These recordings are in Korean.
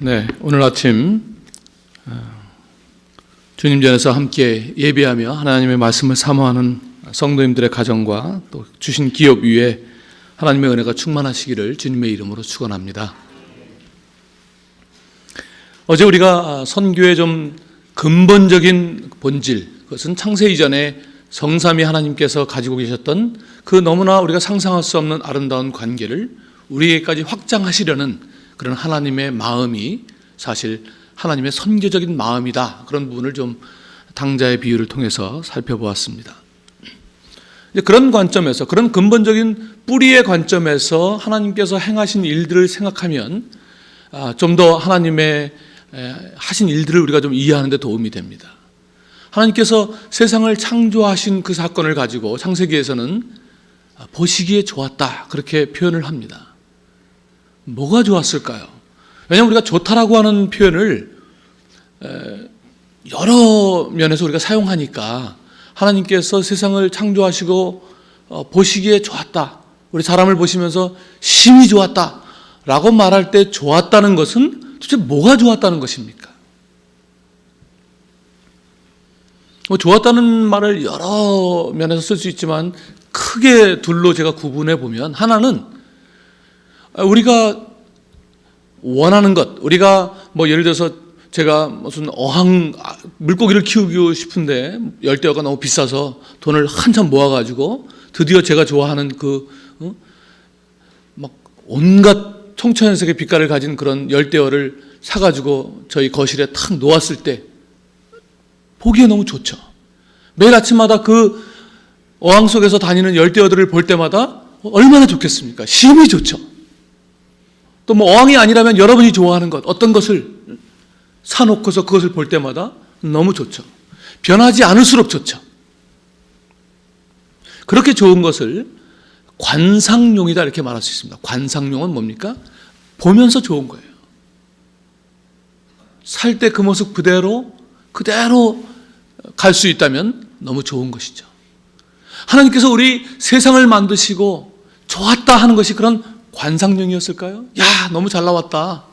네, 오늘 아침 주님 전에서 함께 예배하며 하나님의 말씀을 사모하는 성도님들의 가정과 또 주신 기업 위에 하나님의 은혜가 충만하시기를 주님의 이름으로 축원합니다. 어제 우리가 선교의 좀 근본적인 본질, 그것은 창세 이전에 성삼위 하나님께서 가지고 계셨던 그 너무나 우리가 상상할 수 없는 아름다운 관계를 우리에게까지 확장하시려는 그런 하나님의 마음이 사실 하나님의 선교적인 마음이다. 그런 부분을 좀 당자의 비유를 통해서 살펴보았습니다. 그런 관점에서, 그런 근본적인 뿌리의 관점에서 하나님께서 행하신 일들을 생각하면 좀 더 하나님의 하신 일들을 우리가 좀 이해하는 데 도움이 됩니다. 하나님께서 세상을 창조하신 그 사건을 가지고 창세기에서는 보시기에 좋았다, 그렇게 표현을 합니다. 뭐가 좋았을까요? 왜냐하면 우리가 좋다라고 하는 표현을 여러 면에서 우리가 사용하니까 하나님께서 세상을 창조하시고 보시기에 좋았다, 우리 사람을 보시면서 심히 좋았다 라고 말할 때 좋았다는 것은 도대체 뭐가 좋았다는 것입니까? 좋았다는 말을 여러 면에서 쓸 수 있지만 크게 둘로 제가 구분해 보면, 하나는 우리가 원하는 것, 우리가 예를 들어서 제가 무슨 물고기를 키우고 싶은데 열대어가 너무 비싸서 돈을 한참 모아가지고 드디어 제가 좋아하는 온갖 총천연색의 빛깔을 가진 그런 열대어를 사가지고 저희 거실에 탁 놓았을 때 보기에 너무 좋죠. 매일 아침마다 그 어항 속에서 다니는 열대어들을 볼 때마다 얼마나 좋겠습니까? 심히 좋죠. 또 어항이 아니라면 여러분이 좋아하는 것, 어떤 것을 사놓고서 그것을 볼 때마다 너무 좋죠. 변하지 않을수록 좋죠. 그렇게 좋은 것을 관상용이다 이렇게 말할 수 있습니다. 관상용은 뭡니까? 보면서 좋은 거예요. 살 때 그 모습 그대로 갈 수 있다면 너무 좋은 것이죠. 하나님께서 우리 세상을 만드시고 좋았다 하는 것이 그런 관상용이었을까요? 야, 너무 잘 나왔다.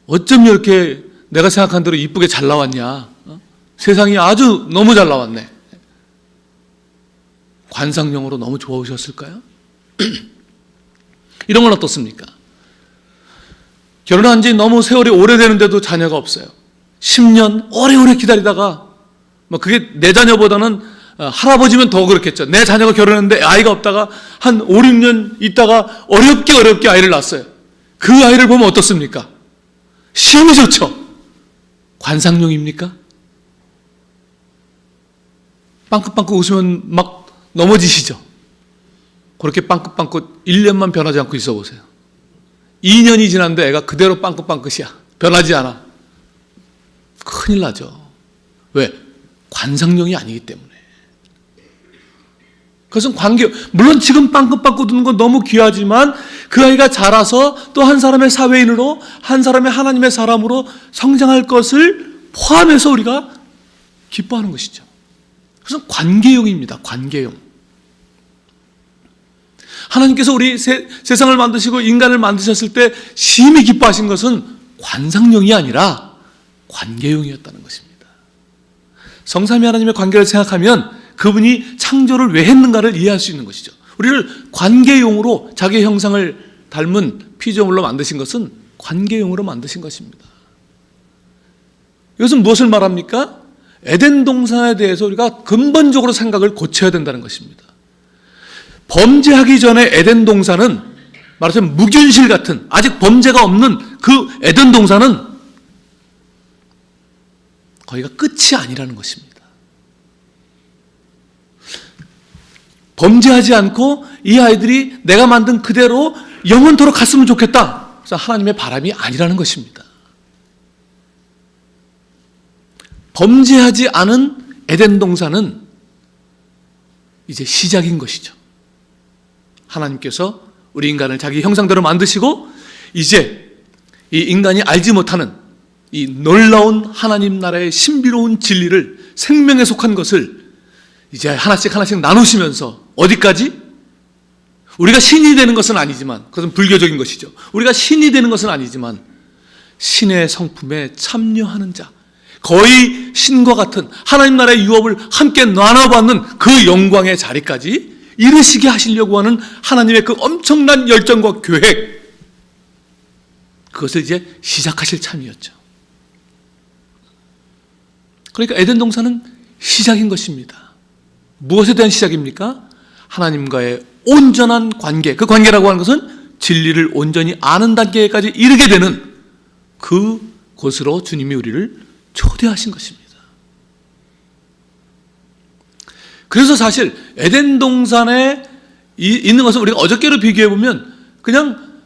어쩜 이렇게 내가 생각한 대로 이쁘게 잘 나왔냐. 세상이 아주 너무 잘 나왔네. 관상용으로 너무 좋으셨을까요? 이런 건 어떻습니까? 결혼한 지 너무 세월이 오래되는데도 자녀가 없어요. 10년 오래오래 기다리다가 그게 내 자녀보다는 할아버지면 더 그렇겠죠. 내 자녀가 결혼했는데 아이가 없다가 한 5, 6년 있다가 어렵게 아이를 낳았어요. 그 아이를 보면 어떻습니까? 심히 좋죠. 관상용입니까? 빵긋빵긋 웃으면 막 넘어지시죠. 그렇게 빵긋빵긋 1년만 변하지 않고 있어 보세요. 2년이 지났는데 애가 그대로 빵긋빵긋이야. 변하지 않아. 큰일 나죠. 왜? 관상용이 아니기 때문에. 그것은 물론 지금 빵긋빵긋 웃는 건 너무 귀하지만 그 아이가 자라서 또 한 사람의 사회인으로, 한 사람의 하나님의 사람으로 성장할 것을 포함해서 우리가 기뻐하는 것이죠. 그것은 관계용입니다. 관계용. 하나님께서 우리 세상을 만드시고 인간을 만드셨을 때 심히 기뻐하신 것은 관상용이 아니라 관계용이었다는 것입니다. 성삼위 하나님의 관계를 생각하면 그분이 창조를 왜 했는가를 이해할 수 있는 것이죠. 우리를 관계용으로 자기의 형상을 닮은 피조물로 만드신 것은 관계용으로 만드신 것입니다. 이것은 무엇을 말합니까? 에덴 동산에 대해서 우리가 근본적으로 생각을 고쳐야 된다는 것입니다. 범죄하기 전에 에덴 동산은 말하자면 무균실 같은, 아직 범죄가 없는 그 에덴 동산은 거기가 끝이 아니라는 것입니다. 범죄하지 않고 이 아이들이 내가 만든 그대로 영원토록 갔으면 좋겠다. 그래서 하나님의 바람이 아니라는 것입니다. 범죄하지 않은 에덴 동산은 이제 시작인 것이죠. 하나님께서 우리 인간을 자기 형상대로 만드시고 이제 이 인간이 알지 못하는 이 놀라운 하나님 나라의 신비로운 진리를, 생명에 속한 것을 이제 하나씩 나누시면서 어디까지? 우리가 신이 되는 것은 아니지만, 그것은 불교적인 것이죠. 우리가 신이 되는 것은 아니지만 신의 성품에 참여하는 자, 거의 신과 같은 하나님 나라의 유업을 함께 나눠받는 그 영광의 자리까지 이르시게 하시려고 하는 하나님의 그 엄청난 열정과 계획, 그것을 이제 시작하실 참이었죠. 그러니까 에덴 동산은 시작인 것입니다. 무엇에 대한 시작입니까? 하나님과의 온전한 관계, 그 관계라고 하는 것은 진리를 온전히 아는 단계까지 이르게 되는 그곳으로 주님이 우리를 초대하신 것입니다. 그래서 사실 에덴 동산에 있는 것을 우리가 어저께로 비교해 보면 그냥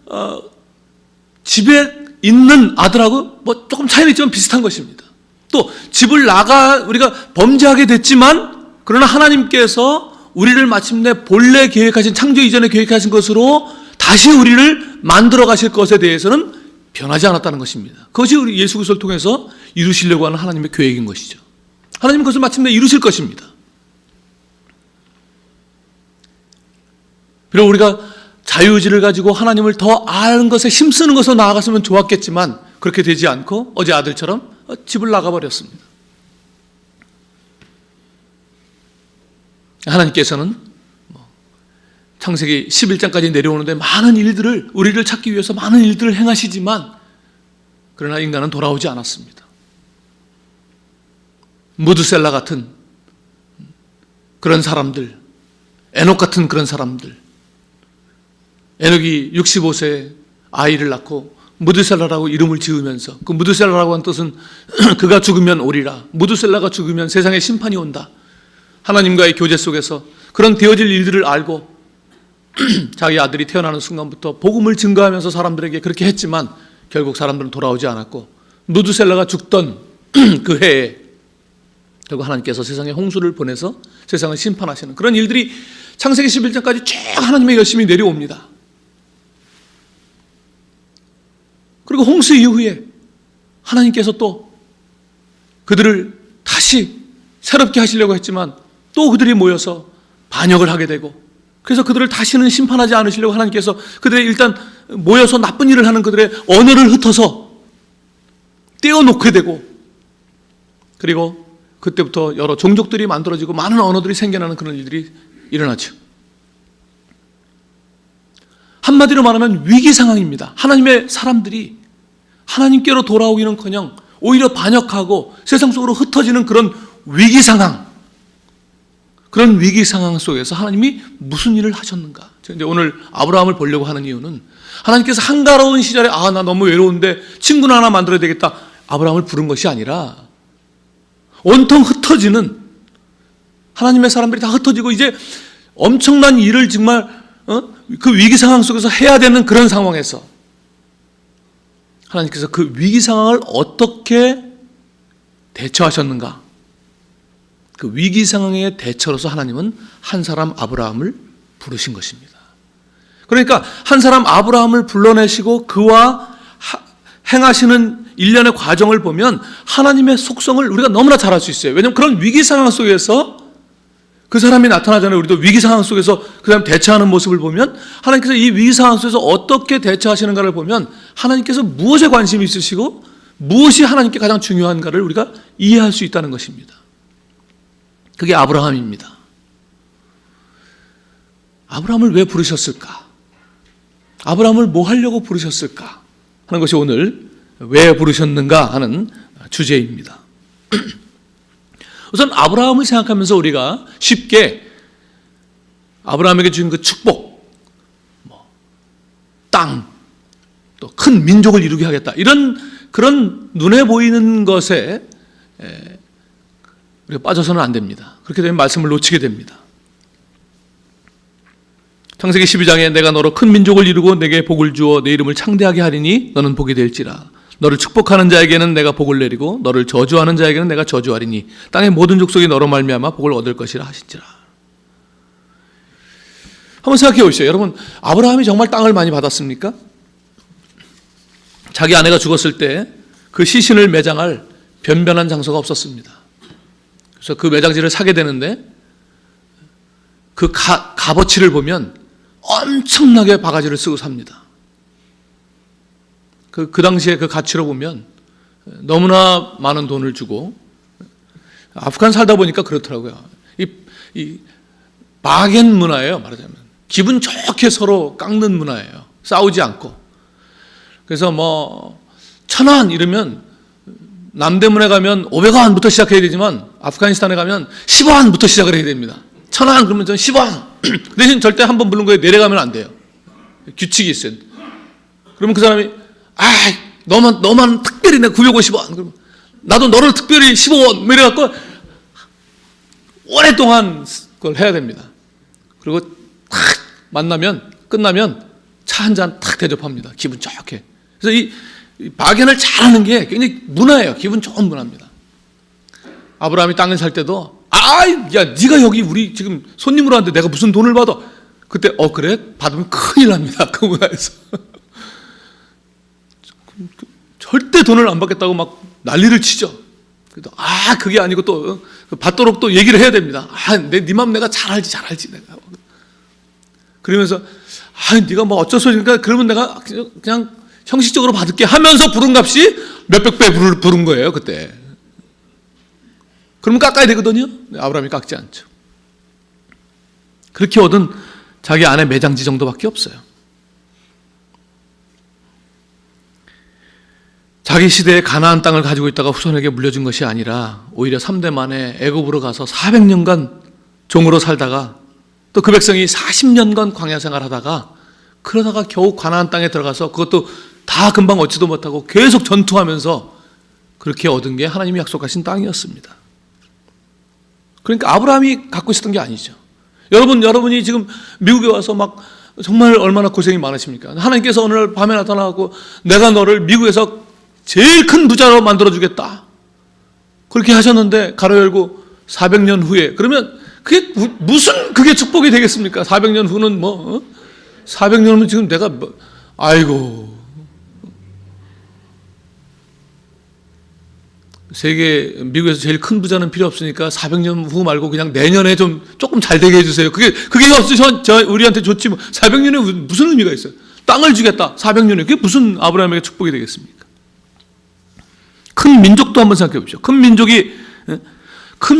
집에 있는 아들하고 뭐 조금 차이는 있지만 비슷한 것입니다. 또 집을 나가 우리가 범죄하게 됐지만 그러나 하나님께서 우리를 마침내 본래 계획하신, 창조 이전에 계획하신 것으로 다시 우리를 만들어 가실 것에 대해서는 변하지 않았다는 것입니다. 그것이 우리 예수 그리스도를 통해서 이루시려고 하는 하나님의 계획인 것이죠. 하나님은 그것을 마침내 이루실 것입니다. 비록 우리가 자유의지를 가지고 하나님을 더 아는 것에 힘쓰는 것으로 나아갔으면 좋았겠지만 그렇게 되지 않고 어제 아들처럼 집을 나가버렸습니다. 하나님께서는 창세기 11장까지 내려오는데 많은 일들을, 우리를 찾기 위해서 많은 일들을 행하시지만 그러나 인간은 돌아오지 않았습니다. 무드셀라 같은 그런 사람들, 에녹 같은 그런 사람들, 에녹이 65세에 아이를 낳고 무드셀라라고 이름을 지으면서, 그 무드셀라라고 하는 뜻은 그가 죽으면 오리라, 무드셀라가 죽으면 세상에 심판이 온다, 하나님과의 교제 속에서 그런 되어질 일들을 알고 자기 아들이 태어나는 순간부터 복음을 증거하면서 사람들에게 그렇게 했지만 결국 사람들은 돌아오지 않았고 무드셀라가 죽던 그 해에 결국 하나님께서 세상에 홍수를 보내서 세상을 심판하시는 그런 일들이 창세기 11장까지 쭉 하나님의 열심히 내려옵니다. 그리고 홍수 이후에 하나님께서 또 그들을 다시 새롭게 하시려고 했지만 또 그들이 모여서 반역을 하게 되고, 그래서 그들을 다시는 심판하지 않으시려고 하나님께서 그들의 일단 모여서 나쁜 일을 하는 그들의 언어를 흩어서 떼어놓게 되고, 그리고 그때부터 여러 종족들이 만들어지고 많은 언어들이 생겨나는 그런 일들이 일어나죠. 한마디로 말하면 위기 상황입니다. 하나님의 사람들이 하나님께로 돌아오기는커녕 오히려 반역하고 세상 속으로 흩어지는 그런 위기 상황, 그런 위기 상황 속에서 하나님이 무슨 일을 하셨는가? 이제 오늘 아브라함을 보려고 하는 이유는 하나님께서 한가로운 시절에 나 너무 외로운데 친구나 하나 만들어야 되겠다, 아브라함을 부른 것이 아니라 온통 흩어지는 하나님의 사람들이 다 흩어지고 이제 엄청난 일을 정말 그 위기 상황 속에서 해야 되는 그런 상황에서 하나님께서 그 위기 상황을 어떻게 대처하셨는가? 그 위기 상황의 대처로서 하나님은 한 사람 아브라함을 부르신 것입니다. 그러니까 한 사람 아브라함을 불러내시고 그와 행하시는 일련의 과정을 보면 하나님의 속성을 우리가 너무나 잘 알 수 있어요. 왜냐하면 그런 위기 상황 속에서 그 사람이 나타나잖아요. 우리도 위기 상황 속에서 그 사람 대처하는 모습을 보면 하나님께서 이 위기 상황 속에서 어떻게 대처하시는가를 보면 하나님께서 무엇에 관심이 있으시고 무엇이 하나님께 가장 중요한가를 우리가 이해할 수 있다는 것입니다. 그게 아브라함입니다. 아브라함을 왜 부르셨을까? 아브라함을 뭐 하려고 부르셨을까? 하는 것이 오늘 왜 부르셨는가 하는 주제입니다. 우선 아브라함을 생각하면서 우리가 쉽게 아브라함에게 주신 그 축복, 땅, 또 큰 민족을 이루게 하겠다, 이런 그런 눈에 보이는 것에 우리가 빠져서는 안 됩니다. 그렇게 되면 말씀을 놓치게 됩니다. 창세기 12장에 내가 너로 큰 민족을 이루고 내게 복을 주어 내 이름을 창대하게 하리니 너는 복이 될지라. 너를 축복하는 자에게는 내가 복을 내리고 너를 저주하는 자에게는 내가 저주하리니 땅의 모든 족속이 너로 말미암아 복을 얻을 것이라 하신지라. 한번 생각해 보시죠. 여러분, 아브라함이 정말 땅을 많이 받았습니까? 자기 아내가 죽었을 때 그 시신을 매장할 변변한 장소가 없었습니다. 그래서 그 매장지를 사게 되는데 그 값어치를 보면 엄청나게 바가지를 쓰고 삽니다. 그 당시에 그 가치로 보면 너무나 많은 돈을 주고, 아프간 살다 보니까 그렇더라고요. 이 바겐 문화예요, 말하자면. 기분 좋게 서로 깎는 문화예요. 싸우지 않고. 그래서 뭐 1,000원 이러면 남대문에 가면 500원부터 시작해야 되지만 아프가니스탄에 가면 10원부터 시작을 해야 됩니다. 1,000원 그러면 저는 10원. 그 대신 절대 한 번 부른 거에 내려가면 안 돼요. 규칙이 있어요. 그러면 그 사람이 너만 특별히 내가 950원. 그러면 나도 너를 특별히 15원. 이래갖고 오랫동안 그걸 해야 됩니다. 그리고 탁 끝나면 차 한 잔 탁 대접합니다. 기분 좋게. 그래서 이 바겐을 잘하는 게 굉장히 문화예요. 기분 좋은 문화입니다. 아브라함이 땅을 살 때도 야 네가 여기 우리 지금 손님으로 왔는데 내가 무슨 돈을 받아? 그때 그래? 받으면 큰일 납니다. 그 문화에서. 절대 돈을 안 받겠다고 막 난리를 치죠. 그래도 그게 아니고 또 받도록 또 얘기를 해야 됩니다. 네 맘 내가 잘 알지 내가. 그러면서 네가 뭐 어쩔 수 없으니까 그러면 내가 그냥 형식적으로 받을게 하면서 부른 값이 몇백 배 부른 거예요, 그때. 그러면 깎아야 되거든요. 아브라함이 깎지 않죠. 그렇게 얻은 자기 아내 매장지 정도밖에 없어요. 자기 시대에 가나안 땅을 가지고 있다가 후손에게 물려준 것이 아니라 오히려 3대 만에 애굽으로 가서 400년간 종으로 살다가 또 그 백성이 40년간 광야 생활하다가 그러다가 겨우 가나안 땅에 들어가서 그것도 다 금방 얻지도 못하고 계속 전투하면서 그렇게 얻은 게 하나님이 약속하신 땅이었습니다. 그러니까 아브라함이 갖고 있었던 게 아니죠. 여러분이 지금 미국에 와서 막 정말 얼마나 고생이 많으십니까? 하나님께서 어느 날 밤에 나타나고 내가 너를 미국에서 제일 큰 부자로 만들어주겠다. 그렇게 하셨는데 가로 열고 400년 후에 그러면 그게 무슨 그게 축복이 되겠습니까? 400년 후는 400년 후면 지금 내가 아이고 미국에서 제일 큰 부자는 필요 없으니까 400년 후 말고 그냥 내년에 조금 잘 되게 해주세요. 그게 없으면 우리한테 좋지 뭐. 400년에 무슨 의미가 있어요? 땅을 주겠다. 400년에 그게 무슨 아브라함에게 축복이 되겠습니까? 큰 민족도 한번 생각해 보십시오. 큰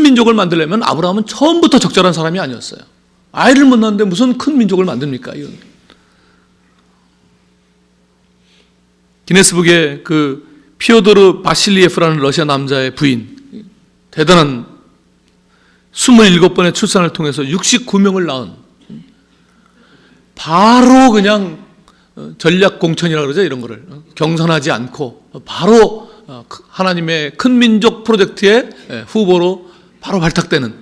민족을 만들려면 아브라함은 처음부터 적절한 사람이 아니었어요. 아이를 못 낳는데 무슨 큰 민족을 만듭니까? 이건. 기네스북에 그 피오도르 바실리예프라는 러시아 남자의 부인, 대단한 27번의 출산을 통해서 69명을 낳은, 바로 그냥 전략 공천이라고 그러죠. 이런 거를 경선하지 않고 바로 하나님의 큰 민족 프로젝트의 후보로 바로 발탁되는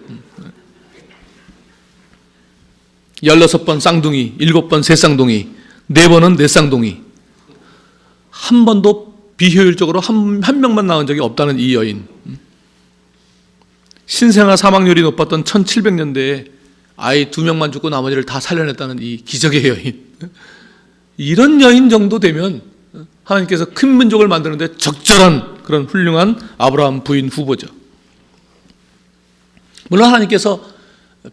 16번 쌍둥이, 7번 새쌍둥이, 4번은 넷쌍둥이, 한 번도 비효율적으로 한 명만 낳은 적이 없다는 이 여인. 신생아 사망률이 높았던 1700년대에 아이 2명만 죽고 나머지를 다 살려냈다는 이 기적의 여인. 이런 여인 정도 되면 하나님께서 큰 민족을 만드는데 적절한 그런 훌륭한 아브라함 부인 후보죠. 물론 하나님께서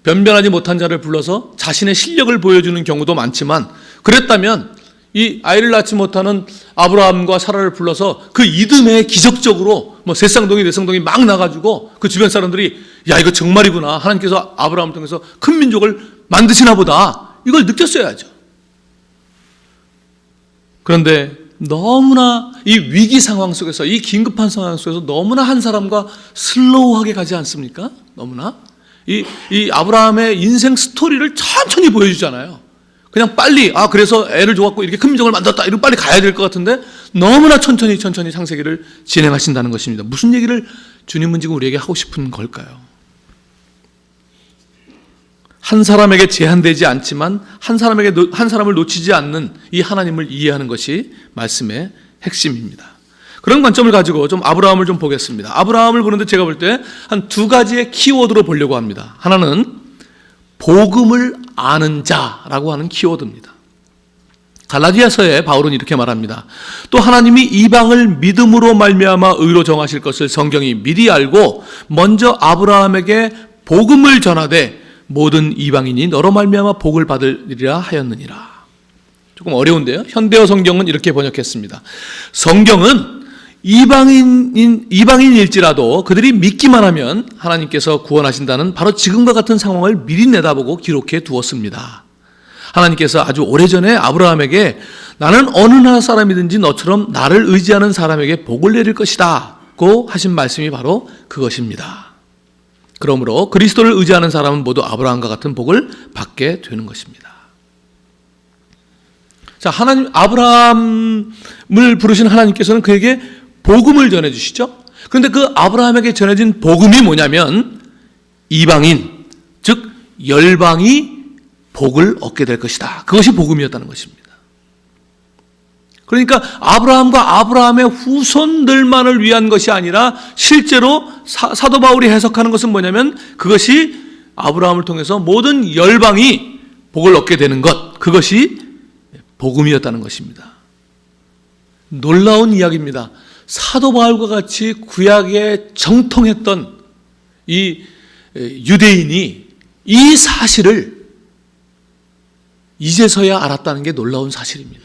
변변하지 못한 자를 불러서 자신의 실력을 보여주는 경우도 많지만, 그랬다면 이 아이를 낳지 못하는 아브라함과 사라를 불러서 그 이듬해 기적적으로 셋쌍둥이 넷쌍둥이 막 나가지고 그 주변 사람들이 야 이거 정말이구나, 하나님께서 아브라함을 통해서 큰 민족을 만드시나 보다, 이걸 느꼈어야죠. 그런데 너무나 이 위기 상황 속에서, 이 긴급한 상황 속에서 너무나 한 사람과 슬로우하게 가지 않습니까? 너무나 이 아브라함의 인생 스토리를 천천히 보여주잖아요. 그냥 빨리 그래서 애를 줘갖고 이렇게 큰 민족을 만들었다, 이러고 빨리 가야 될 것 같은데 너무나 천천히 창세기를 진행하신다는 것입니다. 무슨 얘기를 주님은 지금 우리에게 하고 싶은 걸까요? 한 사람에게 제한되지 않지만 한 사람을 놓치지 않는 이 하나님을 이해하는 것이 말씀의 핵심입니다. 그런 관점을 가지고 좀 아브라함을 좀 보겠습니다. 아브라함을 보는데 제가 볼 때 한 2가지의 키워드로 보려고 합니다. 하나는 복음을 아는 자라고 하는 키워드입니다. 갈라디아서에 바울은 이렇게 말합니다. 또 하나님이 이방을 믿음으로 말미암아 의로 정하실 것을 성경이 미리 알고 먼저 아브라함에게 복음을 전하되 모든 이방인이 너로 말미암아 복을 받으리라 하였느니라. 조금 어려운데요. 현대어 성경은 이렇게 번역했습니다. 성경은 이방인일지라도 그들이 믿기만 하면 하나님께서 구원하신다는 바로 지금과 같은 상황을 미리 내다보고 기록해 두었습니다. 하나님께서 아주 오래전에 아브라함에게 나는 어느 나라 사람이든지 너처럼 나를 의지하는 사람에게 복을 내릴 것이다 고 하신 말씀이 바로 그것입니다. 그러므로 그리스도를 의지하는 사람은 모두 아브라함과 같은 복을 받게 되는 것입니다. 자, 하나님, 아브라함을 부르신 하나님께서는 그에게 복음을 전해주시죠. 그런데 그 아브라함에게 전해진 복음이 뭐냐면 이방인, 즉 열방이 복을 얻게 될 것이다. 그것이 복음이었다는 것입니다. 그러니까 아브라함과 아브라함의 후손들만을 위한 것이 아니라 실제로 사도 바울이 해석하는 것은 뭐냐면 그것이 아브라함을 통해서 모든 열방이 복을 얻게 되는 것, 그것이 복음이었다는 것입니다. 놀라운 이야기입니다. 사도 바울과 같이 구약에 정통했던 이 유대인이 이 사실을 이제서야 알았다는 게 놀라운 사실입니다.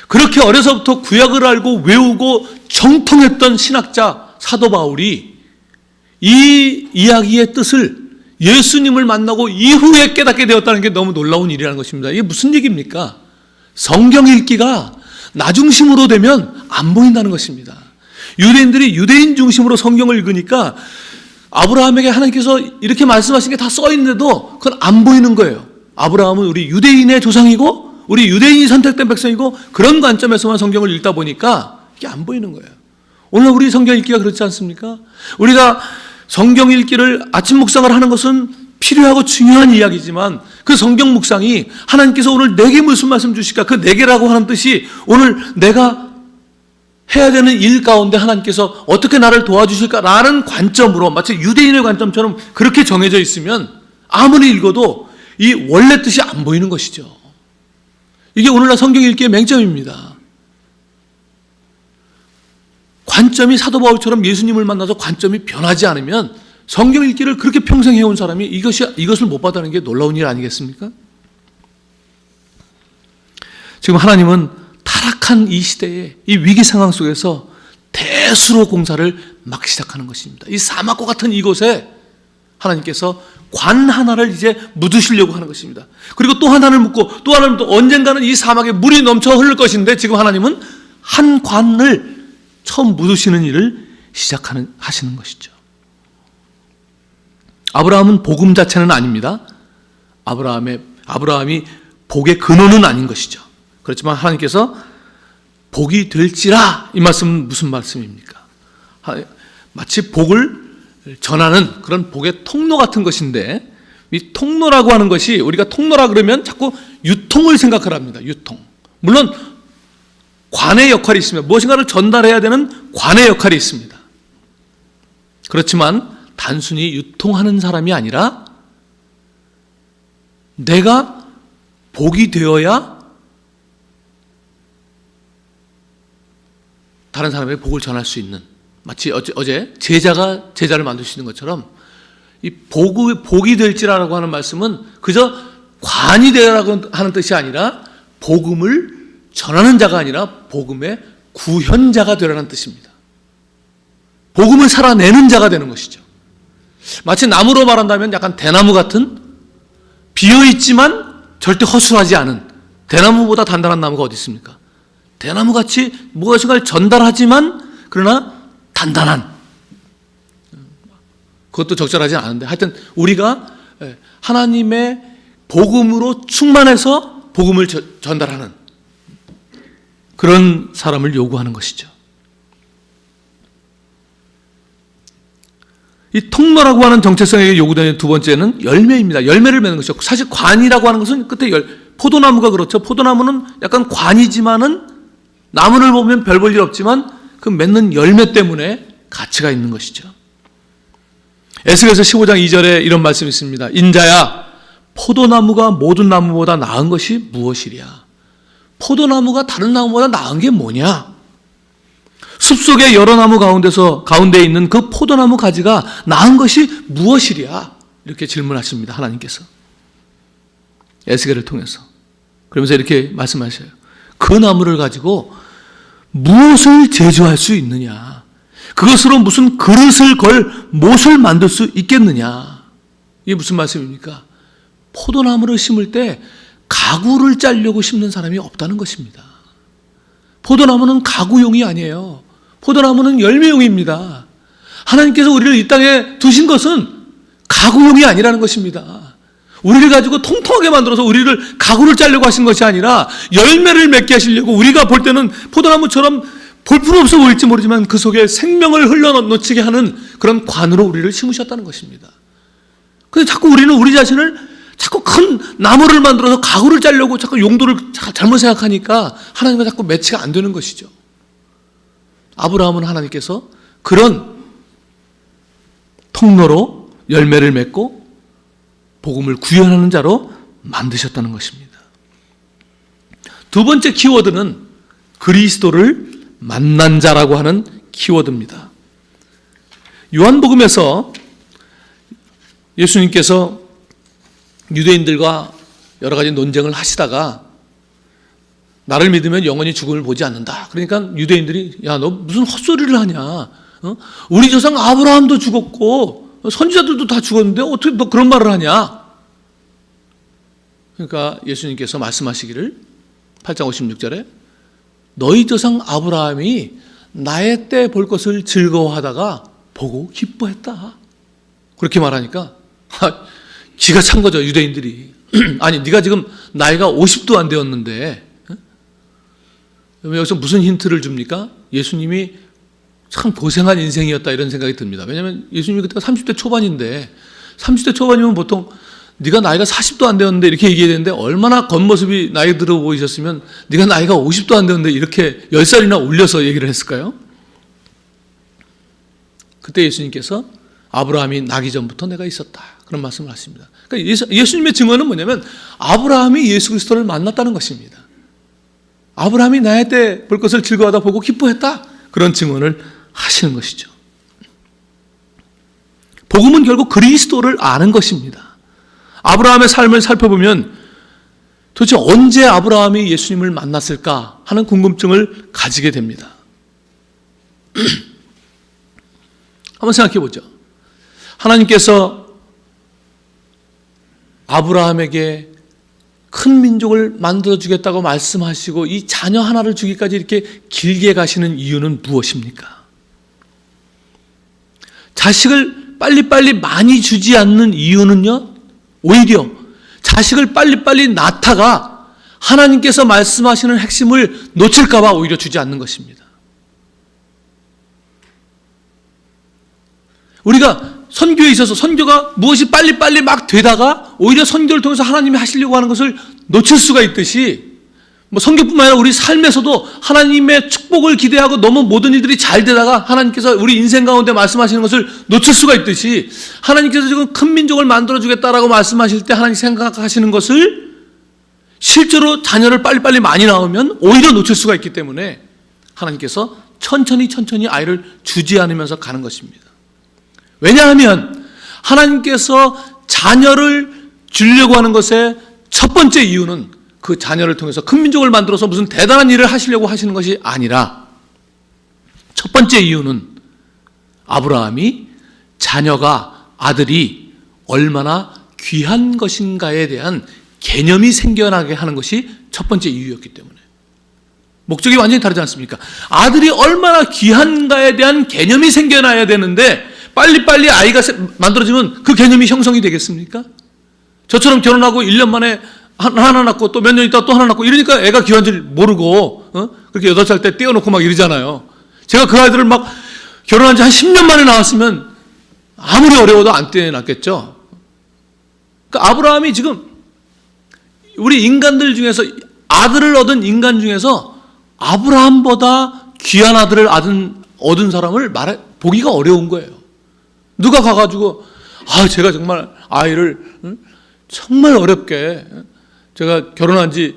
그렇게 어려서부터 구약을 알고 외우고 정통했던 신학자 사도 바울이 이 이야기의 뜻을 예수님을 만나고 이후에 깨닫게 되었다는 게 너무 놀라운 일이라는 것입니다. 이게 무슨 얘기입니까? 성경 읽기가 나 중심으로 되면 안 보인다는 것입니다. 유대인들이 유대인 중심으로 성경을 읽으니까 아브라함에게 하나님께서 이렇게 말씀하신 게 다 써 있는데도 그건 안 보이는 거예요. 아브라함은 우리 유대인의 조상이고 우리 유대인이 선택된 백성이고 그런 관점에서만 성경을 읽다 보니까 이게 안 보이는 거예요. 오늘 우리 성경 읽기가 그렇지 않습니까? 우리가 성경 읽기를 아침 묵상을 하는 것은 필요하고 중요한 이야기지만 그 성경 묵상이 하나님께서 오늘 내게 무슨 말씀 주실까? 그 내게라고 하는 뜻이 오늘 내가 해야 되는 일 가운데 하나님께서 어떻게 나를 도와주실까라는 관점으로 마치 유대인의 관점처럼 그렇게 정해져 있으면 아무리 읽어도 이 원래 뜻이 안 보이는 것이죠. 이게 오늘날 성경 읽기의 맹점입니다. 관점이 사도 바울처럼 예수님을 만나서 관점이 변하지 않으면 성경 읽기를 그렇게 평생 해온 사람이 이것을 못 받아내는 게 놀라운 일 아니겠습니까? 지금 하나님은 타락한 이 시대에 이 위기 상황 속에서 대수로 공사를 막 시작하는 것입니다. 이 사막과 같은 이곳에 하나님께서 관 하나를 이제 묻으시려고 하는 것입니다. 그리고 또 하나를 묻고 또 하나를 묻고 언젠가는 이 사막에 물이 넘쳐 흐를 것인데 지금 하나님은 한 관을 처음 묻으시는 일을 하시는 것이죠. 아브라함은 복음 자체는 아닙니다. 아브라함이 복의 근원은 아닌 것이죠. 그렇지만 하나님께서 복이 될지라 이 말씀은 무슨 말씀입니까? 마치 복을 전하는 그런 복의 통로 같은 것인데 이 통로라고 하는 것이 우리가 통로라 그러면 자꾸 유통을 생각을 합니다. 유통. 물론 관의 역할이 있습니다. 무엇인가를 전달해야 되는 관의 역할이 있습니다. 그렇지만 단순히 유통하는 사람이 아니라 내가 복이 되어야 다른 사람에게 복을 전할 수 있는, 마치 어제 제자가 제자를 만들 수 있는 것처럼 이 복이 될지라고 하는 말씀은 그저 관이 되라고 하는 뜻이 아니라 복음을 전하는 자가 아니라 복음의 구현자가 되라는 뜻입니다. 복음을 살아내는 자가 되는 것이죠. 마치 나무로 말한다면 약간 대나무 같은 비어있지만 절대 허술하지 않은, 대나무보다 단단한 나무가 어디 있습니까? 대나무같이 무엇인가를 전달하지만 그러나 단단한, 그것도 적절하지 않은데 하여튼 우리가 하나님의 복음으로 충만해서 복음을 전달하는 그런 사람을 요구하는 것이죠. 이 통로라고 하는 정체성에게 요구되는 두 번째는 열매입니다. 열매를 맺는 것이죠. 사실 관이라고 하는 것은 끝에 포도나무가 그렇죠. 포도나무는 약간 관이지만은 나무를 보면 별 볼 일 없지만 그 맺는 열매 때문에 가치가 있는 것이죠. 에스겔서 15장 2절에 이런 말씀이 있습니다. 인자야, 포도나무가 모든 나무보다 나은 것이 무엇이랴? 포도나무가 다른 나무보다 나은 게 뭐냐? 숲속의 여러 나무 가운데 있는 그 포도나무 가지가 나은 것이 무엇이랴? 이렇게 질문하십니다. 하나님께서 에스겔을 통해서. 그러면서 이렇게 말씀하셔요. 그 나무를 가지고 무엇을 제조할 수 있느냐? 그것으로 무슨 그릇을 걸 못을 만들 수 있겠느냐? 이게 무슨 말씀입니까? 포도나무를 심을 때 가구를 짜려고 심는 사람이 없다는 것입니다. 포도나무는 가구용이 아니에요. 포도나무는 열매용입니다. 하나님께서 우리를 이 땅에 두신 것은 가구용이 아니라는 것입니다. 우리를 가지고 통통하게 만들어서 우리를 가구를 짜려고 하신 것이 아니라 열매를 맺게 하시려고, 우리가 볼 때는 포도나무처럼 볼품없어 보일지 모르지만 그 속에 생명을 흘러넘치게 하는 그런 관으로 우리를 심으셨다는 것입니다. 근데 자꾸 우리는 우리 자신을 자꾸 큰 나무를 만들어서 가구를 짜려고 자꾸 용도를 잘못 생각하니까 하나님과 자꾸 매치가 안 되는 것이죠. 아브라함은 하나님께서 그런 통로로 열매를 맺고 복음을 구현하는 자로 만드셨다는 것입니다. 두 번째 키워드는 그리스도를 만난 자라고 하는 키워드입니다. 요한복음에서 예수님께서 유대인들과 여러 가지 논쟁을 하시다가 나를 믿으면 영원히 죽음을 보지 않는다. 그러니까 유대인들이 야, 너 무슨 헛소리를 하냐? 우리 조상 아브라함도 죽었고 선지자들도 다 죽었는데 어떻게 너 그런 말을 하냐? 그러니까 예수님께서 말씀하시기를 8장 56절에 너희 조상 아브라함이 나의 때 볼 것을 즐거워하다가 보고 기뻐했다. 그렇게 말하니까 기가 찬 거죠, 유대인들이. 아니, 네가 지금 나이가 50도 안 되었는데 여기서 무슨 힌트를 줍니까? 예수님이 참 고생한 인생이었다 이런 생각이 듭니다. 왜냐하면 예수님이 그때가 30대 초반인데 30대 초반이면 보통 네가 나이가 40도 안 되었는데 이렇게 얘기해야 되는데 얼마나 겉모습이 나이 들어 보이셨으면 네가 나이가 50도 안 되었는데 이렇게 10살이나 올려서 얘기를 했을까요? 그때 예수님께서 아브라함이 나기 전부터 내가 있었다. 그런 말씀을 하십니다. 그러니까 예수님의 증언은 뭐냐면 아브라함이 예수 그리스도를 만났다는 것입니다. 아브라함이 나의 때 볼 것을 즐거워하다 보고 기뻐했다. 그런 증언을 하시는 것이죠. 복음은 결국 그리스도를 아는 것입니다. 아브라함의 삶을 살펴보면 도대체 언제 아브라함이 예수님을 만났을까 하는 궁금증을 가지게 됩니다. 한번 생각해 보죠. 하나님께서 아브라함에게 큰 민족을 만들어주겠다고 말씀하시고 이 자녀 하나를 주기까지 이렇게 길게 가시는 이유는 무엇입니까? 자식을 빨리빨리 많이 주지 않는 이유는요, 오히려 자식을 빨리빨리 낳다가 하나님께서 말씀하시는 핵심을 놓칠까 봐 오히려 주지 않는 것입니다. 우리가 선교에 있어서 선교가 무엇이 빨리빨리 막 되다가 오히려 선교를 통해서 하나님이 하시려고 하는 것을 놓칠 수가 있듯이, 선교뿐만 아니라 우리 삶에서도 하나님의 축복을 기대하고 너무 모든 일들이 잘 되다가 하나님께서 우리 인생 가운데 말씀하시는 것을 놓칠 수가 있듯이, 하나님께서 지금 큰 민족을 만들어주겠다라고 말씀하실 때 하나님 생각하시는 것을 실제로 자녀를 빨리빨리 많이 낳으면 오히려 놓칠 수가 있기 때문에 하나님께서 천천히 아이를 주지 않으면서 가는 것입니다. 왜냐하면 하나님께서 자녀를 주려고 하는 것의 첫 번째 이유는 그 자녀를 통해서 큰 민족을 만들어서 무슨 대단한 일을 하시려고 하시는 것이 아니라, 첫 번째 이유는 아브라함이 자녀가, 아들이 얼마나 귀한 것인가에 대한 개념이 생겨나게 하는 것이 첫 번째 이유였기 때문에. 목적이 완전히 다르지 않습니까? 아들이 얼마나 귀한가에 대한 개념이 생겨나야 되는데 빨리빨리 아이가 만들어지면 그 개념이 형성이 되겠습니까? 저처럼 결혼하고 1년 만에 하나 낳고 또 몇 년 있다가 또 하나 낳고 이러니까 애가 귀한 줄 모르고 그렇게 8살 때 떼어놓고 막 이러잖아요. 제가 그 아이들을 막 결혼한 지 한 10년 만에 낳았으면 아무리 어려워도 안 떼어놨겠죠. 그러니까 아브라함이 지금 우리 인간들 중에서, 아들을 얻은 인간 중에서 아브라함보다 귀한 아들을 얻은 사람을 보기가 어려운 거예요. 누가 가가지고 제가 정말 아이를 정말 어렵게, 제가 결혼한 지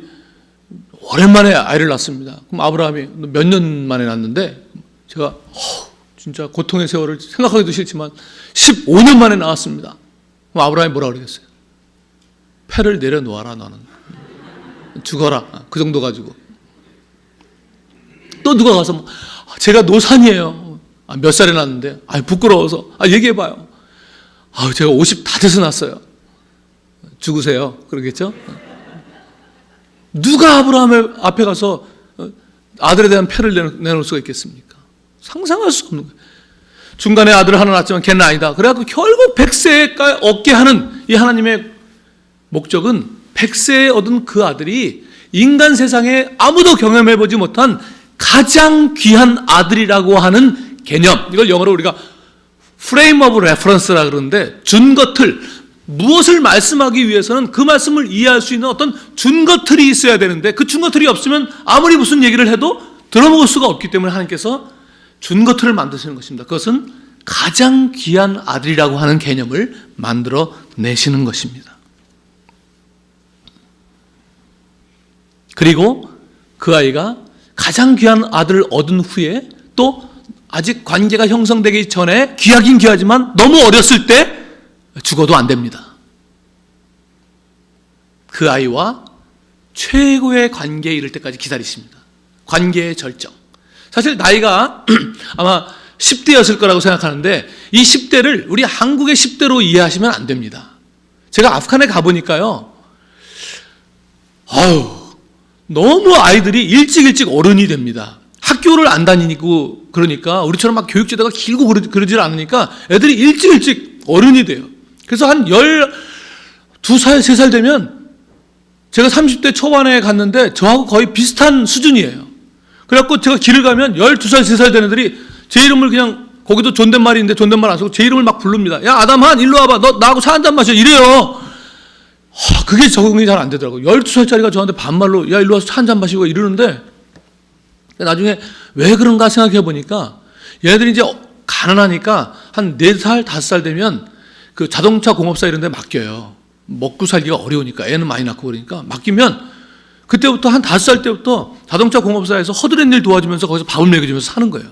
오랜만에 아이를 낳습니다. 그럼 아브라함이 몇 년 만에 낳았는데 제가 진짜 고통의 세월을 생각하기도 싫지만 15년 만에 낳았습니다. 그럼 아브라함이 뭐라 그러겠어요? 패를 내려놓아라 너는. 죽어라. 그 정도 가지고. 또 누가 가서 뭐, 제가 노산이에요. 몇 살에 났는데, 부끄러워서. 얘기해봐요. 제가 50 다 돼서 났어요. 죽으세요. 그러겠죠? 누가 아브라함 앞에 가서 아들에 대한 표를 내놓을 수가 있겠습니까? 상상할 수 없는 거예요. 중간에 아들을 하나 낳았지만 걔는 아니다. 그래갖고 결국 100세에 얻게 하는 이 하나님의 목적은 100세에 얻은 그 아들이 인간 세상에 아무도 경험해보지 못한 가장 귀한 아들이라고 하는 개념, 이걸 영어로 우리가 frame of reference라 그러는데, 준거틀, 무엇을 말씀하기 위해서는 그 말씀을 이해할 수 있는 어떤 준거틀이 있어야 되는데, 그 준거틀이 없으면 아무리 무슨 얘기를 해도 들어먹을 수가 없기 때문에 하나님께서 준거틀을 만드시는 것입니다. 그것은 가장 귀한 아들이라고 하는 개념을 만들어 내시는 것입니다. 그리고 그 아이가 가장 귀한 아들을 얻은 후에 또 아직 관계가 형성되기 전에 귀하긴 귀하지만 너무 어렸을 때 죽어도 안 됩니다. 그 아이와 최고의 관계에 이를 때까지 기다리십니다. 관계의 절정. 사실 나이가 아마 10대였을 거라고 생각하는데, 이 10대를 우리 한국의 10대로 이해하시면 안 됩니다. 제가 아프간에 가보니까요, 너무 아이들이 일찍 어른이 됩니다. 학교를 안 다니고 그러니까, 우리처럼 막 교육제도가 길고 그러질 않으니까 애들이 일찍 어른이 돼요. 그래서 한 12살, 3살 되면, 제가 30대 초반에 갔는데 저하고 거의 비슷한 수준이에요. 그래갖고 제가 길을 가면 12살, 3살 된 애들이 제 이름을 그냥, 거기도 존댓말인데 존댓말 안 쓰고 제 이름을 막 부릅니다. 야, 아담한, 일로 와봐. 너 나하고 차 한잔 마셔. 이래요. 그게 적응이 잘 안 되더라고요. 12살짜리가 저한테 반말로, 야, 일로 와서 차 한잔 마시고 이러는데, 나중에 왜 그런가 생각해 보니까, 얘네들이 이제 가난하니까 한 4살, 5살 되면 그 자동차 공업사 이런 데 맡겨요. 먹고 살기가 어려우니까, 애는 많이 낳고 그러니까 맡기면, 그때부터 한 5살 때부터 자동차 공업사에서 허드렛 일 도와주면서 거기서 밥을 먹여주면서 사는 거예요.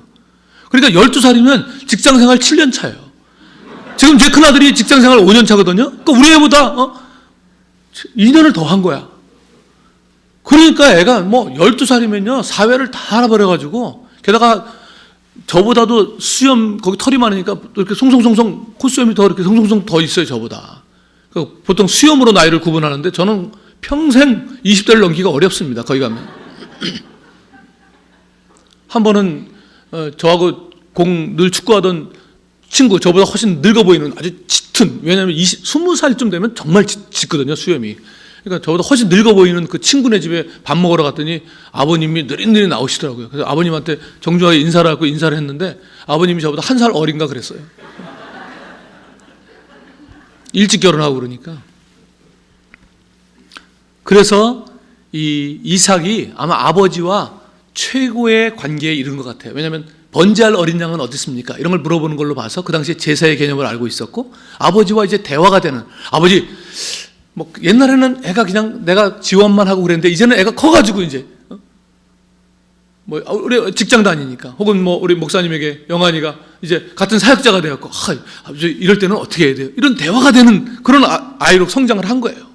그러니까 12살이면 직장생활 7년 차예요. 지금 제 큰아들이 직장생활 5년 차거든요. 그러니까 우리 애보다 2년을 더 한 거야. 그러니까 애가 뭐 12살이면요 사회를 다 알아버려가지고, 게다가 저보다도 수염 거기 털이 많으니까 이렇게 송송송송 콧수염이 더 이렇게 송송송 더 있어요, 저보다. 그러니까 보통 수염으로 나이를 구분하는데 저는 평생 20대를 넘기기가 어렵습니다, 거기 가면. 한 번은 저하고 늘 축구하던 친구, 저보다 훨씬 늙어 보이는 아주 짙은, 왜냐하면 20살쯤 되면 정말 짙거든요, 수염이. 그러니까 저보다 훨씬 늙어 보이는 그 친구네 집에 밥 먹으러 갔더니 아버님이 느릿느릿 나오시더라고요. 그래서 아버님한테 정중하게 인사를 하고 인사를 했는데, 아버님이 저보다 1살 어린가 그랬어요. 일찍 결혼하고 그러니까. 그래서 이 이삭이 아마 아버지와 최고의 관계에 이른 것 같아요. 왜냐하면 번제할 어린 양은 어디 있습니까? 이런 걸 물어보는 걸로 봐서 그 당시에 제사의 개념을 알고 있었고, 아버지와 이제 대화가 되는, 아버지, 뭐 옛날에는 애가 그냥 내가 지원만 하고 그랬는데 이제는 애가 커가지고 이제 뭐 우리 직장 다니니까, 혹은 뭐 우리 목사님에게 영환이가 이제 같은 사역자가 되었고, 아버지 이럴 때는 어떻게 해야 돼요? 이런 대화가 되는 그런 아이로 성장을 한 거예요.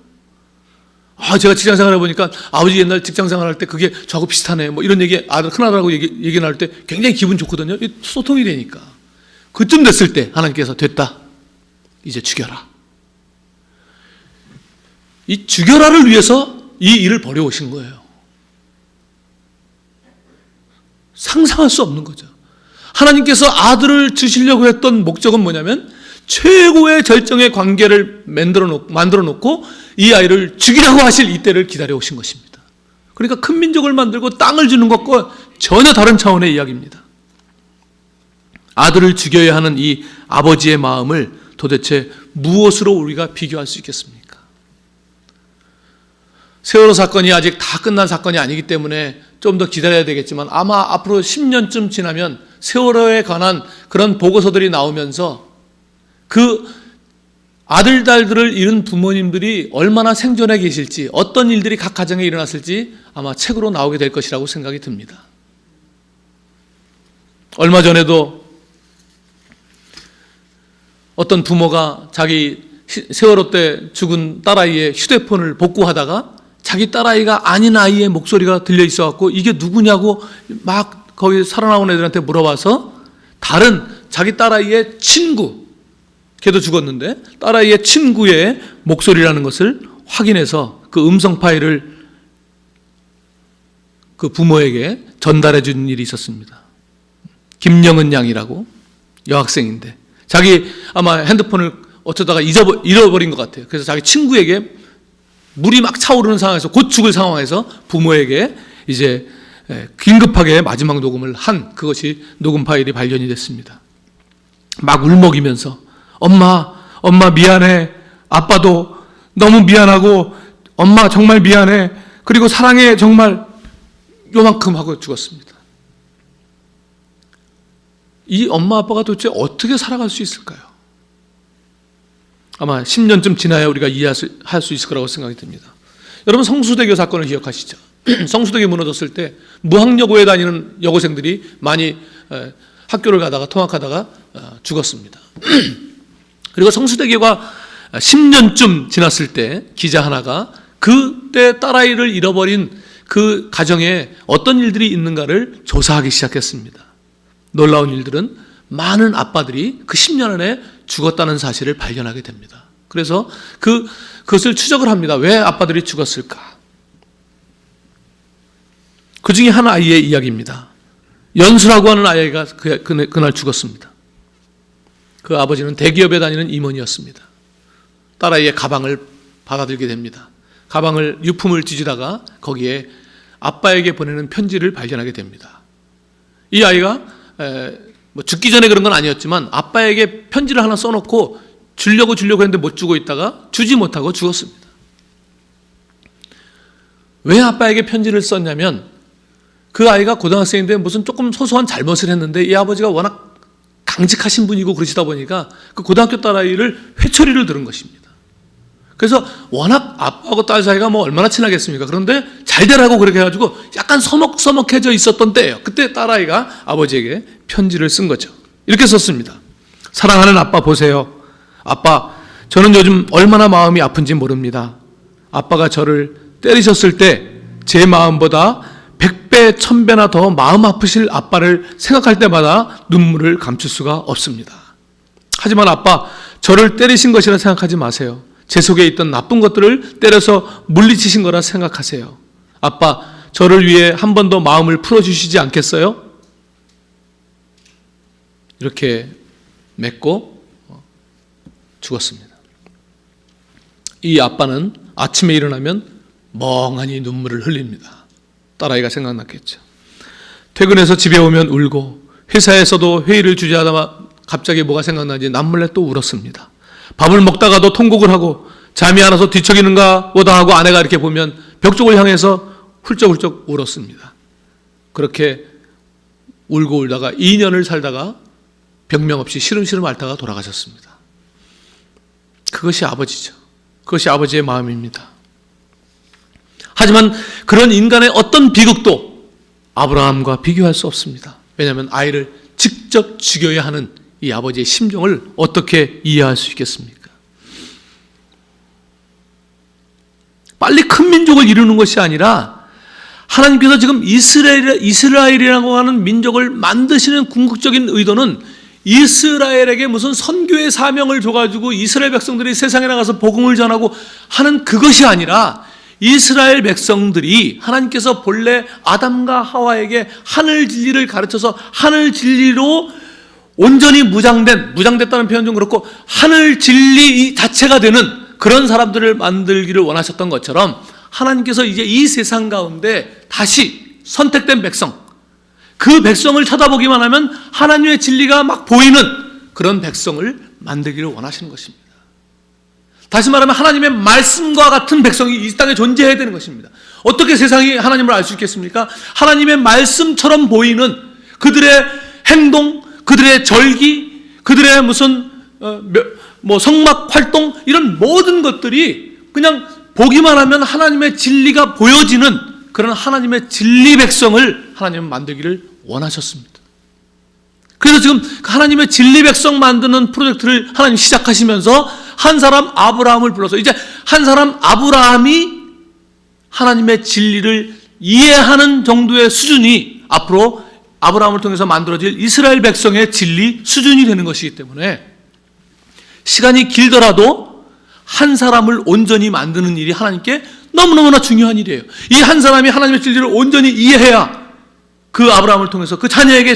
제가 직장 생활 해보니까 아버지 옛날 직장 생활 할 때 그게 저하고 비슷하네, 뭐 이런 얘기, 큰아들하고 얘기 나눌 때 굉장히 기분 좋거든요. 소통이 되니까. 그쯤 됐을 때 하나님께서 됐다, 이제 죽여라. 이 죽여라를 위해서 이 일을 벌여오신 거예요. 상상할 수 없는 거죠. 하나님께서 아들을 주시려고 했던 목적은 뭐냐면, 최고의 절정의 관계를 만들어 놓고 이 아이를 죽이라고 하실 이때를 기다려 오신 것입니다. 그러니까 큰 민족을 만들고 땅을 주는 것과 전혀 다른 차원의 이야기입니다. 아들을 죽여야 하는 이 아버지의 마음을 도대체 무엇으로 우리가 비교할 수 있겠습니까? 세월호 사건이 아직 다 끝난 사건이 아니기 때문에 좀 더 기다려야 되겠지만, 아마 앞으로 10년쯤 지나면 세월호에 관한 그런 보고서들이 나오면서 그 아들, 딸들을 잃은 부모님들이 얼마나 생존해 계실지, 어떤 일들이 각 가정에 일어났을지 아마 책으로 나오게 될 것이라고 생각이 듭니다. 얼마 전에도 어떤 부모가 자기 세월호 때 죽은 딸아이의 휴대폰을 복구하다가 자기 딸아이가 아닌 아이의 목소리가 들려 있어갖고 이게 누구냐고 막 거기 살아나온 애들한테 물어봐서 다른 자기 딸아이의 친구, 걔도 죽었는데 딸아이의 친구의 목소리라는 것을 확인해서 그 음성 파일을 그 부모에게 전달해 준 일이 있었습니다. 김영은 양이라고 여학생인데 자기 아마 핸드폰을 어쩌다가 잃어버린 것 같아요. 그래서 자기 친구에게 물이 막 차오르는 상황에서 곧 죽을 상황에서 부모에게 이제 긴급하게 마지막 녹음을 한 그것이 녹음 파일이 발견이 됐습니다. 막 울먹이면서 엄마 미안해. 아빠도 너무 미안하고 엄마 정말 미안해. 그리고 사랑해 정말 요만큼 하고 죽었습니다. 이 엄마 아빠가 도대체 어떻게 살아갈 수 있을까요? 아마 10년쯤 지나야 우리가 이해할 수 있을 거라고 생각이 듭니다. 여러분 성수대교 사건을 기억하시죠? 성수대교 무너졌을 때 무학여고에 다니는 여고생들이 많이 학교를 가다가 통학하다가 죽었습니다. 그리고 성수대교가 10년쯤 지났을 때 기자 하나가 그때 딸아이를 잃어버린 그 가정에 어떤 일들이 있는가를 조사하기 시작했습니다. 놀라운 일들은 많은 아빠들이 그 10년 안에 죽었다는 사실을 발견하게 됩니다. 그래서 그것을 추적을 합니다. 왜 아빠들이 죽었을까? 그 중에 한 아이의 이야기입니다. 연수라고 하는 아이가 그날 죽었습니다. 그 아버지는 대기업에 다니는 임원이었습니다. 딸아이의 가방을 받아들게 됩니다. 가방을 유품을 뒤지다가 거기에 아빠에게 보내는 편지를 발견하게 됩니다. 이 아이가 죽기 전에 그런 건 아니었지만 아빠에게 편지를 하나 써놓고 주려고 했는데 못 주고 있다가 주지 못하고 죽었습니다. 왜 아빠에게 편지를 썼냐면 그 아이가 고등학생인데 무슨 조금 소소한 잘못을 했는데 이 아버지가 워낙 강직하신 분이고 그러시다 보니까 그 고등학교 딸아이를 회초리를 들은 것입니다. 그래서 워낙 아빠하고 딸 사이가 뭐 얼마나 친하겠습니까? 그런데 잘 되라고 그렇게 해가지고 약간 서먹서먹해져 있었던 때예요. 그때 딸아이가 아버지에게 편지를 쓴 거죠. 이렇게 썼습니다. 사랑하는 아빠 보세요. 아빠, 저는 요즘 얼마나 마음이 아픈지 모릅니다. 아빠가 저를 때리셨을 때 제 마음보다 100배, 1000배나 더 마음 아프실 아빠를 생각할 때마다 눈물을 감출 수가 없습니다. 하지만 아빠, 저를 때리신 것이라 생각하지 마세요. 제 속에 있던 나쁜 것들을 때려서 물리치신 거라 생각하세요. 아빠, 저를 위해 한 번 더 마음을 풀어주시지 않겠어요? 이렇게 맺고 죽었습니다. 이 아빠는 아침에 일어나면 멍하니 눈물을 흘립니다. 딸아이가 생각났겠죠. 퇴근해서 집에 오면 울고 회사에서도 회의를 주재하다가 갑자기 뭐가 생각나지 남몰래 또 울었습니다. 밥을 먹다가도 통곡을 하고 잠이 안 와서 뒤척이는가 보다 하고 아내가 이렇게 보면 벽 쪽을 향해서 훌쩍훌쩍 울었습니다. 그렇게 울고 울다가 2년을 살다가 병명 없이 시름시름 앓다가 돌아가셨습니다. 그것이 아버지죠. 그것이 아버지의 마음입니다. 하지만 그런 인간의 어떤 비극도 아브라함과 비교할 수 없습니다. 왜냐하면 아이를 직접 죽여야 하는 이 아버지의 심정을 어떻게 이해할 수 있겠습니까? 빨리 큰 민족을 이루는 것이 아니라 하나님께서 지금 이스라엘이라고 하는 민족을 만드시는 궁극적인 의도는 이스라엘에게 무슨 선교의 사명을 줘가지고 이스라엘 백성들이 세상에 나가서 복음을 전하고 하는 그것이 아니라 이스라엘 백성들이 하나님께서 본래 아담과 하와에게 하늘 진리를 가르쳐서 하늘 진리로 온전히 무장됐다는 표현 좀 그렇고 하늘 진리 자체가 되는 그런 사람들을 만들기를 원하셨던 것처럼 하나님께서 이제 이 세상 가운데 다시 선택된 백성, 그 백성을 쳐다보기만 하면 하나님의 진리가 막 보이는 그런 백성을 만들기를 원하시는 것입니다. 다시 말하면 하나님의 말씀과 같은 백성이 이 땅에 존재해야 되는 것입니다. 어떻게 세상이 하나님을 알 수 있겠습니까? 하나님의 말씀처럼 보이는 그들의 행동, 그들의 절기, 그들의 무슨 성막 활동 이런 모든 것들이 그냥 보기만 하면 하나님의 진리가 보여지는 그런 하나님의 진리 백성을 하나님은 만들기를 원하셨습니다. 그래서 지금 하나님의 진리 백성 만드는 프로젝트를 하나님 시작하시면서 한 사람 아브라함을 불러서 이제 한 사람 아브라함이 하나님의 진리를 이해하는 정도의 수준이 앞으로 아브라함을 통해서 만들어질 이스라엘 백성의 진리 수준이 되는 것이기 때문에 시간이 길더라도 한 사람을 온전히 만드는 일이 하나님께 너무너무나 중요한 일이에요. 이 한 사람이 하나님의 진리를 온전히 이해해야 그 아브라함을 통해서 그 자녀에게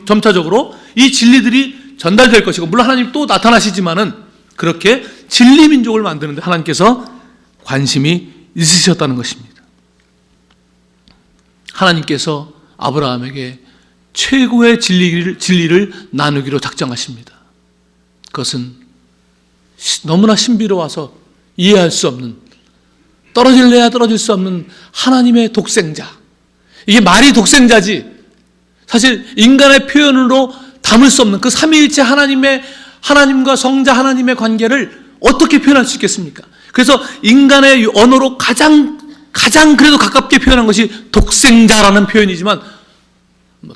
점차적으로 이 진리들이 전달될 것이고, 물론 하나님 또 나타나시지만은 그렇게 진리 민족을 만드는데 하나님께서 관심이 있으셨다는 것입니다. 하나님께서 아브라함에게 최고의 진리를 나누기로 작정하십니다. 그것은 너무나 신비로워서 이해할 수 없는, 떨어질래야 떨어질 수 없는 하나님의 독생자. 이게 말이 독생자지 사실 인간의 표현으로 담을 수 없는 그 삼위일체 하나님과 성자 하나님의 관계를 어떻게 표현할 수 있겠습니까? 그래서 인간의 언어로 가장 그래도 가깝게 표현한 것이 독생자라는 표현이지만,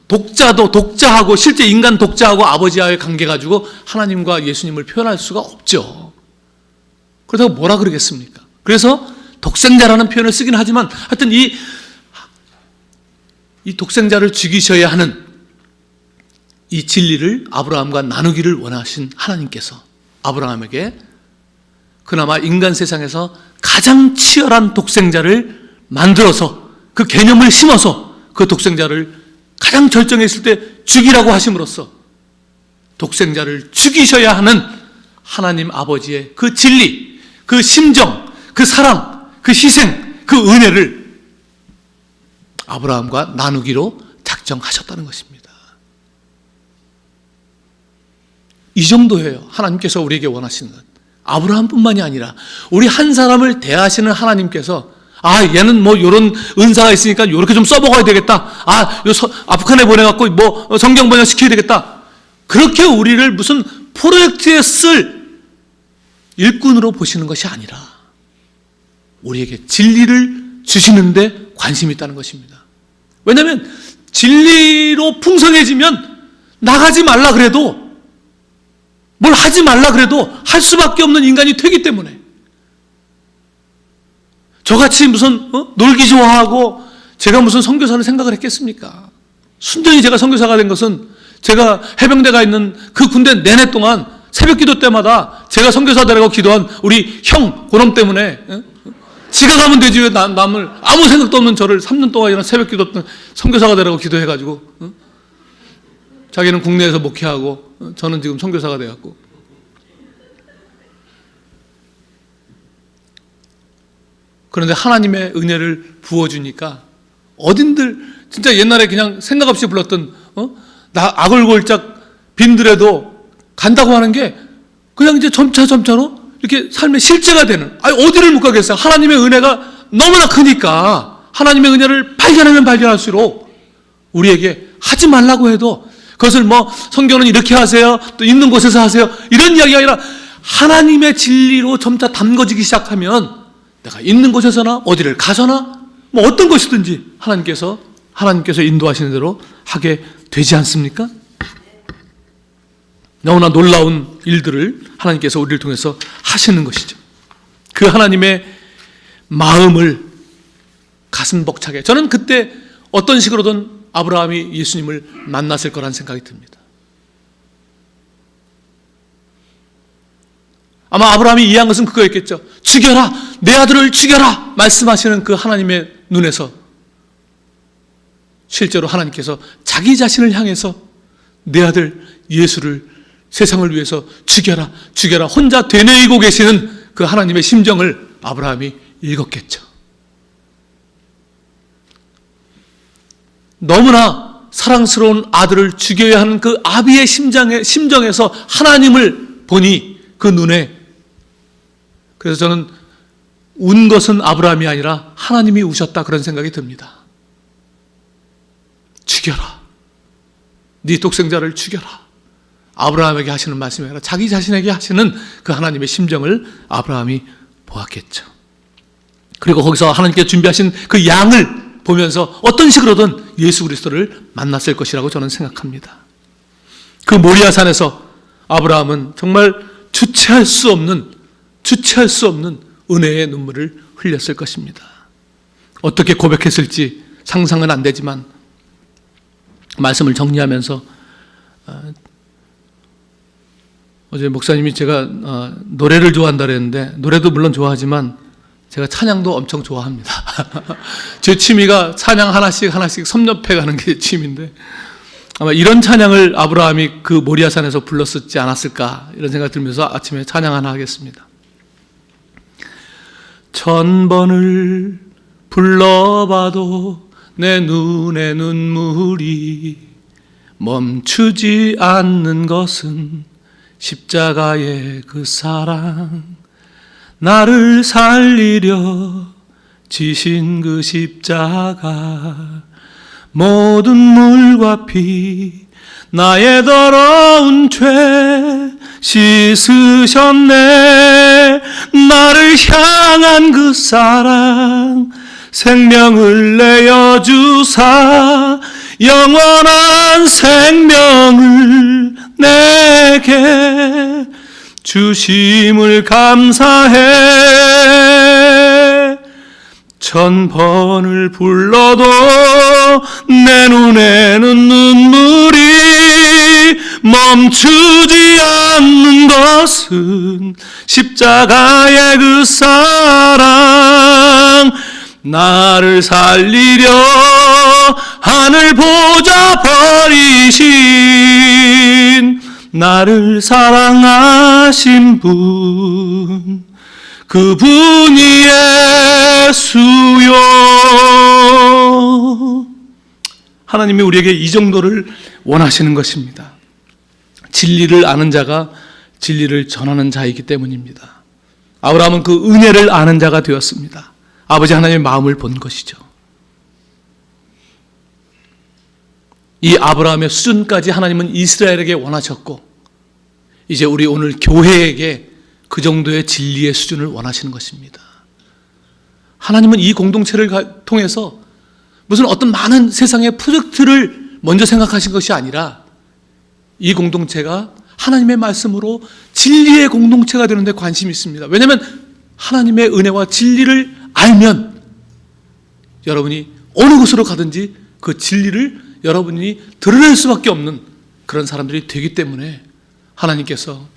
독자하고 실제 인간 독자하고 아버지와의 관계 가지고 하나님과 예수님을 표현할 수가 없죠. 그렇다고 뭐라 그러겠습니까? 그래서 독생자라는 표현을 쓰긴 하지만 하여튼 이 독생자를 죽이셔야 하는 이 진리를 아브라함과 나누기를 원하신 하나님께서 아브라함에게 그나마 인간 세상에서 가장 치열한 독생자를 만들어서 그 개념을 심어서 그 독생자를 가장 절정했을 때 죽이라고 하심으로써 독생자를 죽이셔야 하는 하나님 아버지의 그 진리, 그 심정, 그 사랑, 그 희생, 그 은혜를 아브라함과 나누기로 작정하셨다는 것입니다. 이 정도예요. 하나님께서 우리에게 원하시는 것. 아브라함뿐만이 아니라 우리 한 사람을 대하시는 하나님께서 얘는 뭐 이런 은사가 있으니까 이렇게 좀 써먹어야 되겠다. 아프간에 보내갖고 뭐 성경 번역 시켜야 되겠다. 그렇게 우리를 무슨 프로젝트에 쓸 일꾼으로 보시는 것이 아니라 우리에게 진리를 주시는데 관심이 있다는 것입니다. 왜냐하면 진리로 풍성해지면 나가지 말라 그래도, 뭘 하지 말라 그래도 할 수밖에 없는 인간이 되기 때문에, 저같이 무슨 놀기 좋아하고 제가 무슨 선교사를 생각을 했겠습니까? 순전히 제가 선교사가 된 것은 제가 해병대가 있는 그 군대 내내 동안 새벽 기도 때마다 제가 선교사 되라고 기도한 우리 형 그놈 때문에, 지가 가면 되지 왜 남을, 아무 생각도 없는 저를 3년 동안이나 새벽 기도 때 선교사가 되라고 기도해가지고, 자기는 국내에서 목회하고 저는 지금 선교사가 돼갖고. 그런데 하나님의 은혜를 부어주니까 어딘들 진짜 옛날에 그냥 생각 없이 불렀던 아골골짝 빈들에도 간다고 하는 게 그냥 이제 점차로 이렇게 삶의 실제가 되는, 어디를 못 가겠어요. 하나님의 은혜가 너무나 크니까 하나님의 은혜를 발견하면 발견할수록 우리에게 하지 말라고 해도 그것을 뭐 성경은 이렇게 하세요, 또 있는 곳에서 하세요, 이런 이야기가 아니라 하나님의 진리로 점차 담궈지기 시작하면 내가 있는 곳에서나 어디를 가서나 뭐 어떤 것이든지 하나님께서 인도하시는 대로 하게 되지 않습니까? 너무나 놀라운 일들을 하나님께서 우리를 통해서 하시는 것이죠. 그 하나님의 마음을 가슴 벅차게, 저는 그때 어떤 식으로든 아브라함이 예수님을 만났을 거란 생각이 듭니다. 아마 아브라함이 이해한 것은 그거였겠죠. 죽여라, 내 아들을 죽여라 말씀하시는 그 하나님의 눈에서 실제로 하나님께서 자기 자신을 향해서 내 아들 예수를 세상을 위해서 죽여라 혼자 되뇌이고 계시는 그 하나님의 심정을 아브라함이 읽었겠죠. 너무나 사랑스러운 아들을 죽여야 하는 그 아비의 심정에서 하나님을 보니 그 눈에, 그래서 저는 운 것은 아브라함이 아니라 하나님이 우셨다 그런 생각이 듭니다. 죽여라, 네 독생자를 죽여라. 아브라함에게 하시는 말씀이 아니라 자기 자신에게 하시는 그 하나님의 심정을 아브라함이 보았겠죠. 그리고 거기서 하나님께 준비하신 그 양을 보면서 어떤 식으로든 예수 그리스도를 만났을 것이라고 저는 생각합니다. 그 모리아산에서 아브라함은 정말 주체할 수 없는 은혜의 눈물을 흘렸을 것입니다. 어떻게 고백했을지 상상은 안 되지만 말씀을 정리하면서 어제 목사님이 제가 노래를 좋아한다 그랬는데 노래도 물론 좋아하지만 제가 찬양도 엄청 좋아합니다. 제 취미가 찬양 하나씩 섭렵해 가는 게 취미인데 아마 이런 찬양을 아브라함이 그 모리아산에서 불렀었지 않았을까 이런 생각 들면서 아침에 찬양 하나 하겠습니다. 1000번을 불러봐도 내 눈에 눈물이 멈추지 않는 것은 십자가의 그 사랑, 나를 살리려 지신 그 십자가, 모든 물과 피 나의 더러운 죄 씻으셨네. 나를 향한 그 사랑, 생명을 내어 주사 영원한 생명을 내게 주심을 감사해. 1000번을 불러도 내 눈에는 눈물이 멈추지 않는 것은 십자가의 그 사랑, 나를 살리려 하늘 보좌 버리신 나를 사랑하신 분, 그분이 예수요. 하나님이 우리에게 이 정도를 원하시는 것입니다. 진리를 아는 자가 진리를 전하는 자이기 때문입니다. 아브라함은 그 은혜를 아는 자가 되었습니다. 아버지 하나님의 마음을 본 것이죠. 이 아브라함의 수준까지 하나님은 이스라엘에게 원하셨고 이제 우리 오늘 교회에게 그 정도의 진리의 수준을 원하시는 것입니다. 하나님은 이 공동체를 통해서 무슨 어떤 많은 세상의 프로젝트를 먼저 생각하신 것이 아니라 이 공동체가 하나님의 말씀으로 진리의 공동체가 되는 데 관심이 있습니다. 왜냐하면 하나님의 은혜와 진리를 알면 여러분이 어느 곳으로 가든지 그 진리를 여러분이 드러낼 수밖에 없는 그런 사람들이 되기 때문에 하나님께서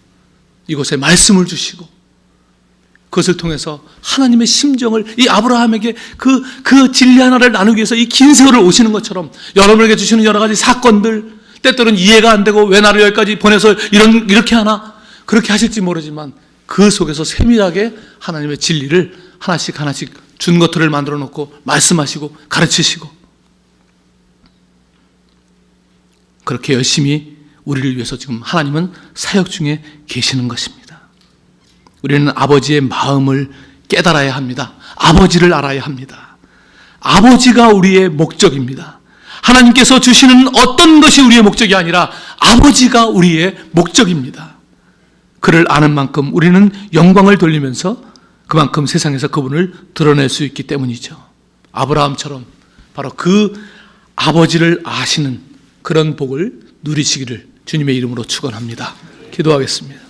이곳에 말씀을 주시고 그것을 통해서 하나님의 심정을 이 아브라함에게 그 진리 하나를 나누기 위해서 이 긴 세월을 오시는 것처럼 여러분에게 주시는 여러 가지 사건들, 때때로는 이해가 안 되고 왜 나를 여기까지 보내서 이렇게 하나, 그렇게 하실지 모르지만 그 속에서 세밀하게 하나님의 진리를 하나씩 준 것들을 만들어 놓고 말씀하시고 가르치시고 그렇게 열심히 우리를 위해서 지금 하나님은 사역 중에 계시는 것입니다. 우리는 아버지의 마음을 깨달아야 합니다. 아버지를 알아야 합니다. 아버지가 우리의 목적입니다. 하나님께서 주시는 어떤 것이 우리의 목적이 아니라 아버지가 우리의 목적입니다. 그를 아는 만큼 우리는 영광을 돌리면서 그만큼 세상에서 그분을 드러낼 수 있기 때문이죠. 아브라함처럼 바로 그 아버지를 아시는 그런 복을 누리시기를 주님의 이름으로 축원합니다. 기도하겠습니다.